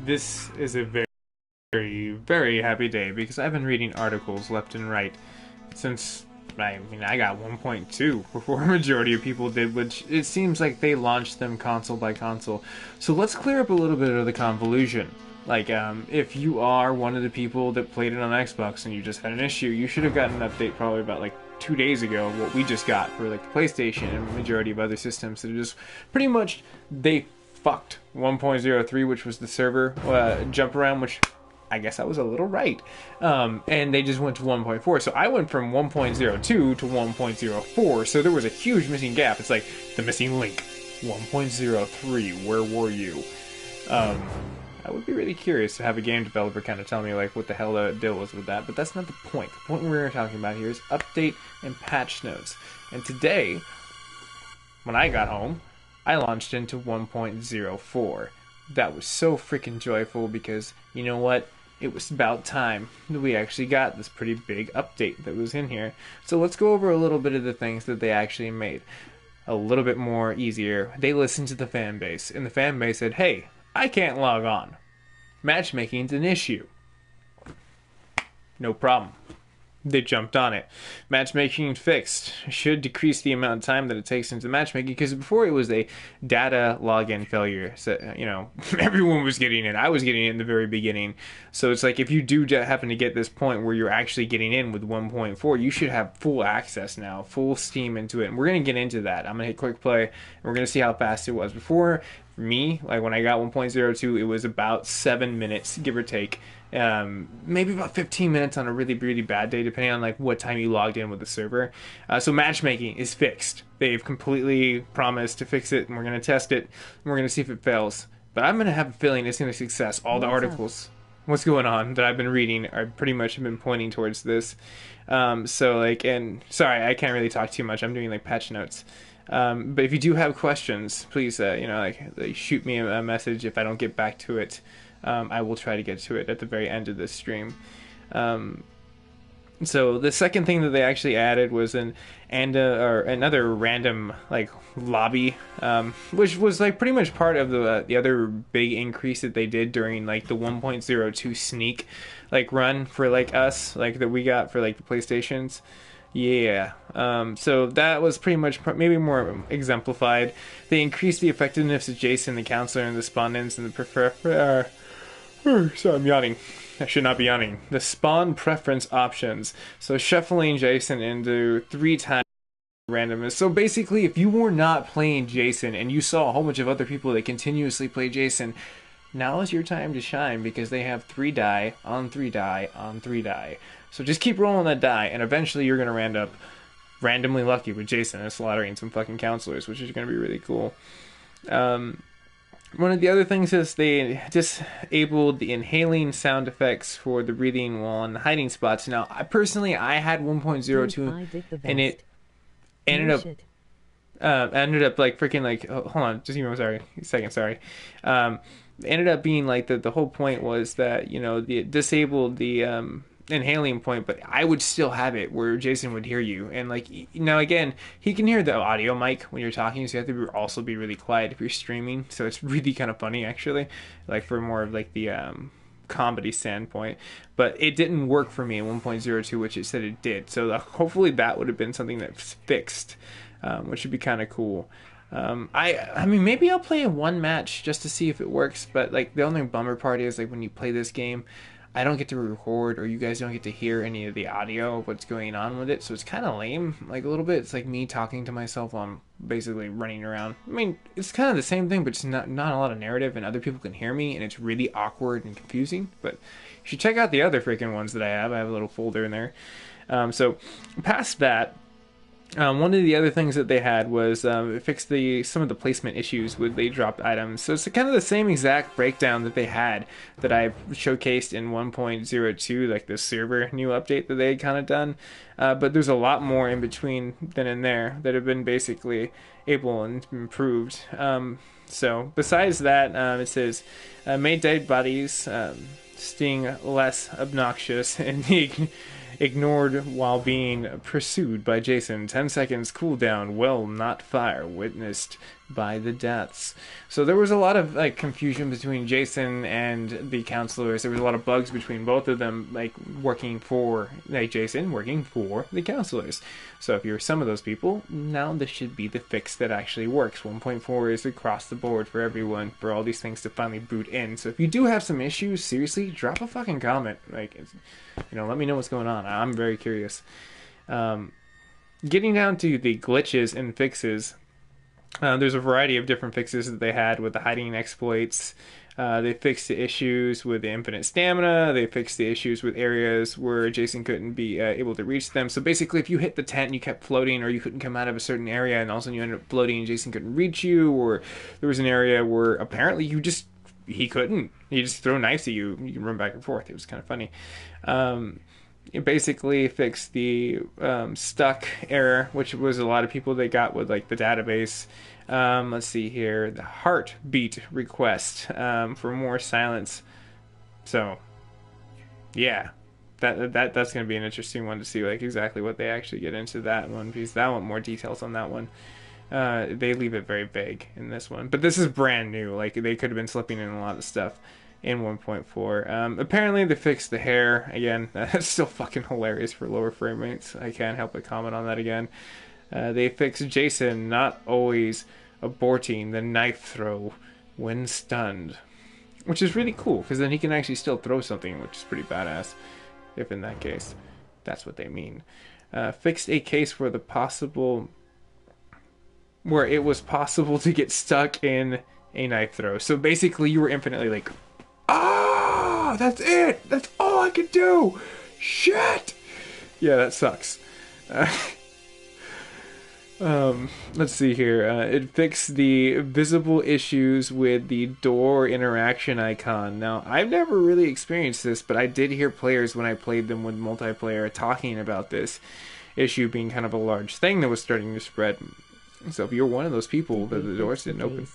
This is a very, very happy day because I've been reading articles left and right since. I got 1.2 before a majority of people did, which it seems like they launched them console by console. So let's clear up a little bit of the convolution. If you are one of the people that played it on Xbox and you just had an issue, you should have gotten an update probably about 2 days ago, what we just got for the PlayStation and the majority of other systems that are just pretty much, they fucked 1.03, which was the server jump around, which I guess I was a little right. And they just went to 1.4. So I went from 1.02 to 1.04. So there was a huge missing gap. It's like the missing link. 1.03, where were you? I would be really curious to have a game developer kind of tell me what the hell the deal was with that. But that's not the point. The point we're talking about here is update and patch notes. And today, when I got home, I launched into 1.04. That was so freaking joyful because, you know what? It was about time that we actually got this pretty big update that was in here. So let's go over a little bit of the things that they actually made a little bit more easier. They listened to the fan base, and the fan base said, hey, I can't log on. Matchmaking's an issue. No problem. They jumped on it. Matchmaking fixed. Should decrease the amount of time that it takes into matchmaking, because before it was a data login failure. So, everyone was getting it. I was getting it in the very beginning. So it's like if you do happen to get this point where you're actually getting in with 1.4, you should have full access now, full steam into it. And we're going to get into that. I'm going to hit quick play, and we're going to see how fast it was. Before, for me, when I got 1.02, it was about 7 minutes, give or take. Maybe about 15 minutes on a really, really bad day, depending on what time you logged in with the server. So matchmaking is fixed. They've completely promised to fix it, and we're going to test it, and we're going to see if it fails. But I'm going to have a feeling it's going to success. All the articles, what's going on that I've been reading are pretty much have been pointing towards this. And sorry, I can't really talk too much. I'm doing patch notes. But if you do have questions, please, shoot me a message. If I don't get back to it, I will try to get to it at the very end of this stream. So the second thing that they actually added was another random lobby, which was pretty much part of the other big increase that they did during the 1.02 sneak run for us that we got for the PlayStations. Yeah. So that was pretty much maybe more exemplified. They increased the effectiveness of Jason, the counselor, and the respondents, and the sorry, I'm yawning. I should not be yawning. The spawn preference options. So shuffling Jason into 3 times randomness. So basically, if you were not playing Jason and you saw a whole bunch of other people that continuously play Jason, now is your time to shine because they have 3 die on 3 die on 3 die. So just keep rolling that die, and eventually you're going to end up randomly lucky with Jason and slaughtering some fucking counselors, which is going to be really cool. One of the other things is they disabled the inhaling sound effects for the breathing while in hiding spots. Now, I had 1.02, and it ended up hold on, just give me a second, sorry. Ended up being the whole point was that, the disabled the inhaling point, but I would still have it where Jason would hear you, and now again, he can hear the audio mic when you're talking, so you have to also be really quiet if you're streaming. So it's really kind of funny actually, for more of the comedy standpoint. But it didn't work for me in 1.02, which it said it did. So hopefully that would have been something that's fixed, which would be kind of cool. I mean, maybe I'll play in one match just to see if it works, but the only bummer part is when you play this game, I don't get to record, or you guys don't get to hear any of the audio of what's going on with it, so it's kind of lame, a little bit. It's me talking to myself while I'm basically running around. I mean, it's kind of the same thing, but it's not a lot of narrative, and other people can hear me, and it's really awkward and confusing. But you should check out the other freaking ones that I have. I have a little folder in there. So past that, one of the other things that they had was fix some of the placement issues with they dropped items. So it's kind of the same exact breakdown that they had that I showcased in 1.02, the server new update that they had kind of done. But there's a lot more in between than in there that have been basically able and improved. So besides that, it says made dead bodies sting less obnoxious and ignored while being pursued by Jason. 10 seconds cooldown, will not fire. Witnessed by the deaths. So there was a lot of like confusion between Jason and the counselors. There was a lot of bugs between both of them, like working for like Jason working for the counselors. So if you're some of those people, now this should be the fix that actually works. 1.4 is across the board for everyone for all these things to finally boot in. So if you do have some issues, seriously, drop a fucking comment. Like, let me know what's going on. I'm very curious. Getting down to the glitches and fixes. There's a variety of different fixes that they had with the hiding exploits. They fixed the issues with the infinite stamina. They fixed the issues with areas where Jason couldn't be able to reach them. So basically, if you hit the tent and you kept floating, or you couldn't come out of a certain area, and all of a sudden you ended up floating and Jason couldn't reach you, or there was an area where apparently he couldn't. He just throw knives at you. You can run back and forth. It was kind of funny. It basically fixed the stuck error, which was a lot of people they got with like the database. Let's see here, the heartbeat request for more silence. So, yeah, that's going to be an interesting one to see like exactly what they actually get into that one, because I want more details on that one. They leave it very vague in this one, but this is brand new. Like they could have been slipping in a lot of stuff in 1.4. Apparently they fixed the hair again. That's still fucking hilarious for lower frame rates. I can't help but comment on that again. They fixed Jason not always aborting the knife throw when stunned, which is really cool because then he can actually still throw something, which is pretty badass if in that case that's what they mean. Fixed a case where it was possible to get stuck in a knife throw. So basically you were infinitely like, that's it. That's all I could do. Shit. Yeah, that sucks. Let's see here. It fixed the visible issues with the door interaction icon. Now, I've never really experienced this, but I did hear players when I played them with multiplayer talking about this issue being kind of a large thing that was starting to spread. So if you're one of those people that the doors didn't open.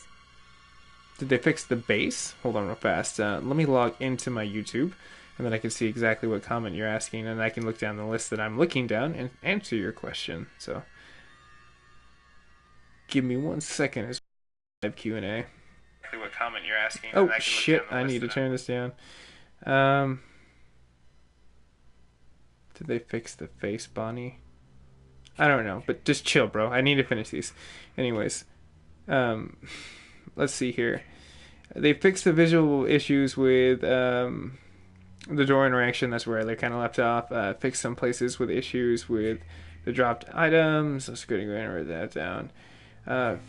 Did they fix the base? Hold on real fast. Let me log into my YouTube, and then I can see exactly what comment you're asking, and I can look down the list that I'm looking down and answer your question. So, give me 1 second as live Q&A. Exactly what comment you're asking. Oh shit! I need to turn this down. Did they fix the face, Bonnie? I don't know, but just chill, bro. I need to finish these. Anyways, let's see here. They fixed the visual issues with the door interaction. That's where they kind of left off. Fixed some places with issues with the dropped items. Let's go and write that down.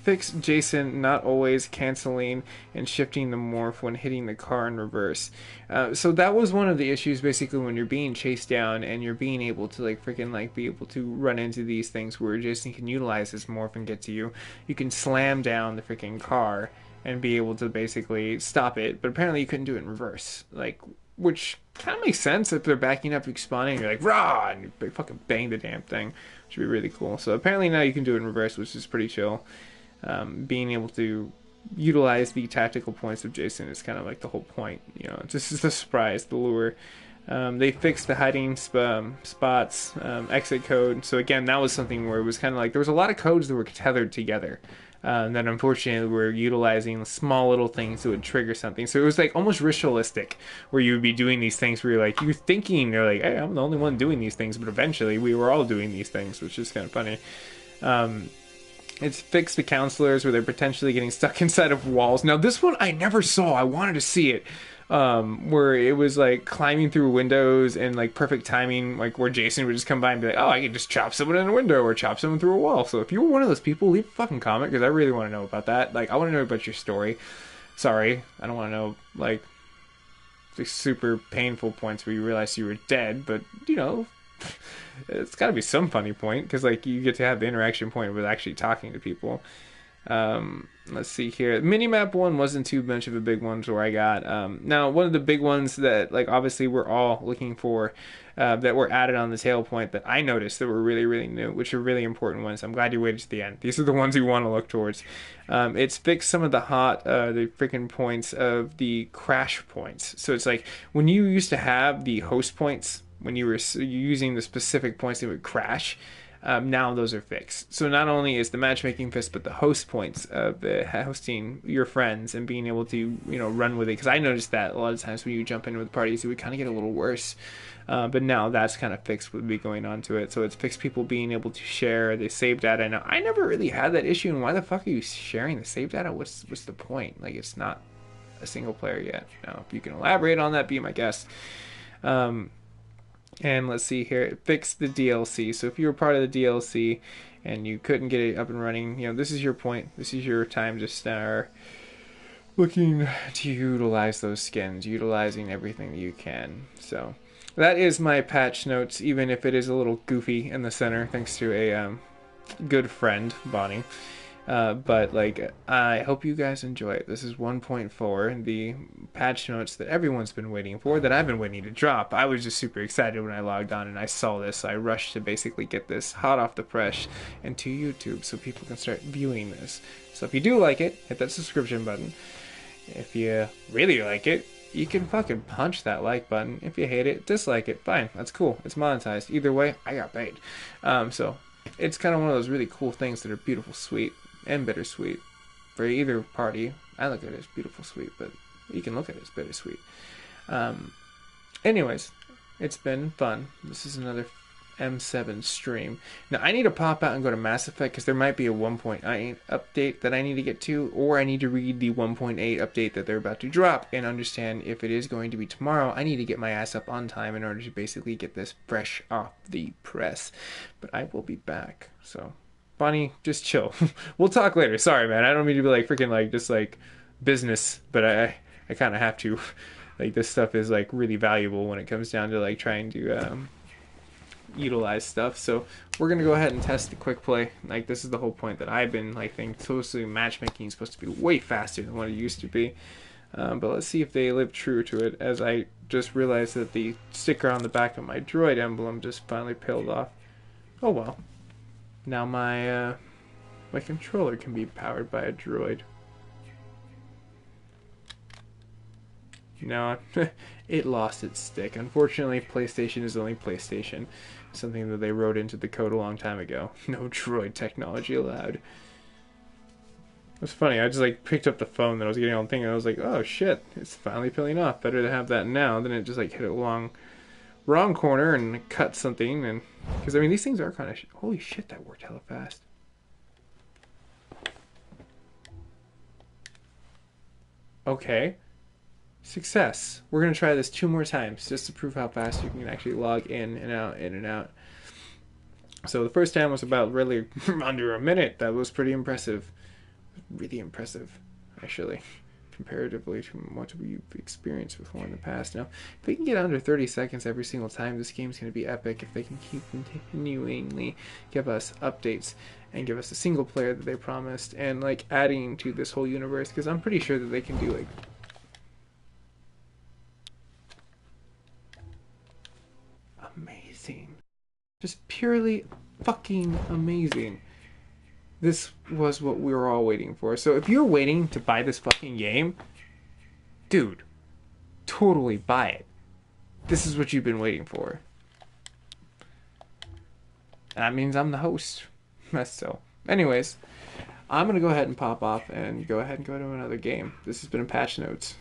Fixed Jason not always canceling and shifting the morph when hitting the car in reverse. So that was one of the issues basically when you're being chased down and you're being able to like freaking like be able to run into these things where Jason can utilize his morph and get to you. You can slam down the freaking car and be able to basically stop it, but apparently you couldn't do it in reverse. Like, which kind of makes sense if they're backing up, respawning, you're like, rah, and you fucking bang the damn thing, which would be really cool. So apparently now you can do it in reverse, which is pretty chill. Being able to utilize the tactical points of Jason is kind of like the whole point, this is the surprise, the lure. They fixed the hiding spots, exit code. So again, that was something where it was kind of like, there was a lot of codes that were tethered together. And then unfortunately we're utilizing small little things that would trigger something. So it was like almost ritualistic where you would be doing these things where you're thinking, they're like, hey, I'm the only one doing these things, but eventually we were all doing these things, which is kind of funny. It's fixed the counselors where they're potentially getting stuck inside of walls. Now this one I never saw. I wanted to see it. Where it was like climbing through windows and like perfect timing, like where Jason would just come by and be like, oh, I can just chop someone in a window or chop someone through a wall. So if you were one of those people, leave a fucking comment because I really want to know about that. Like, I want to know about your story. Sorry, I don't want to know like the super painful points where you realize you were dead, but it's got to be some funny point because like you get to have the interaction point with actually talking to people. Let's see here. Minimap one wasn't too much of a big one where I got. Now, one of the big ones that, like, obviously we're all looking for that were added on the tail point that I noticed that were really, really new, which are really important ones. I'm glad you waited to the end. These are the ones you want to look towards. It's fixed some of the the freaking points of the crash points. So it's like when you used to have the host points, when you were using the specific points that would crash, Now those are fixed. So not only is the matchmaking fixed, but the host points of hosting your friends and being able to, run with it. Because I noticed that a lot of times when you jump in with parties, it would kind of get a little worse. But now that's kind of fixed with me going on to it. So it's fixed people being able to share the save data. Now, I never really had that issue. And why the fuck are you sharing the save data? What's the point? Like, it's not a single player yet. Now, if you can elaborate on that, be my guest. And let's see here, it fixed the DLC. So if you were part of the DLC and you couldn't get it up and running, this is your point. This is your time to start looking to utilize those skins, utilizing everything that you can. So that is my patch notes, even if it is a little goofy in the center, thanks to a good friend, Bonnie. But I hope you guys enjoy it. This is 1.4, the patch notes that everyone's been waiting for, that I've been waiting to drop. I was just super excited when I logged on and I saw this. I rushed to basically get this hot off the press into YouTube so people can start viewing this. So if you do like it, hit that subscription button. If you really like it, you can fucking punch that like button. If you hate it, dislike it. Fine, that's cool. It's monetized. Either way, I got paid. So it's kind of one of those really cool things that are beautiful, sweet, and bittersweet for either party. I look at it as beautiful sweet, but you can look at it as bittersweet. Anyways, it's been fun. This is another M7 stream. Now I need to pop out and go to Mass Effect because there might be a 1.9 update that I need to get to, or I need to read the 1.8 update that they're about to drop and understand if it is going to be tomorrow. I need to get my ass up on time in order to basically get this fresh off the press. But I will be back. So Bonnie, just chill. We'll talk later. Sorry, man. I don't mean to be freaking just business, but I kind of have to. This stuff is really valuable when it comes down to trying to utilize stuff. So we're gonna go ahead and test the quick play. This is the whole point that I've been thinking. Supposedly matchmaking is supposed to be way faster than what it used to be. But let's see if they live true to it. As I just realized that the sticker on the back of my droid emblem just finally peeled off. Oh well. Now my controller can be powered by a droid. No, it lost its stick. Unfortunately, PlayStation is only PlayStation. Something that they wrote into the code a long time ago. No droid technology allowed. It was funny. I just picked up the phone that I was getting on thing, and I was like, oh shit, it's finally peeling off. Better to have that now than it just hit a wrong corner and cut something. And because these things are kind of holy shit, that worked hella fast. Okay, success. We're gonna try this 2 more times just to prove how fast you can actually log in and out. So the first time was about really under a minute. That was pretty impressive. Really impressive, actually, comparatively to what we've experienced before in the past. Now, if they can get under 30 seconds every single time, this game's going to be epic. If they can keep continuingly give us updates and give us a single player that they promised, and adding to this whole universe, because I'm pretty sure that they can do amazing. Just purely fucking amazing. This was what we were all waiting for. So if you're waiting to buy this fucking game, dude, totally buy it. This is what you've been waiting for. That means I'm the host. So, anyways, I'm going to go ahead and pop off and go ahead and go to another game. This has been a Patch Notes.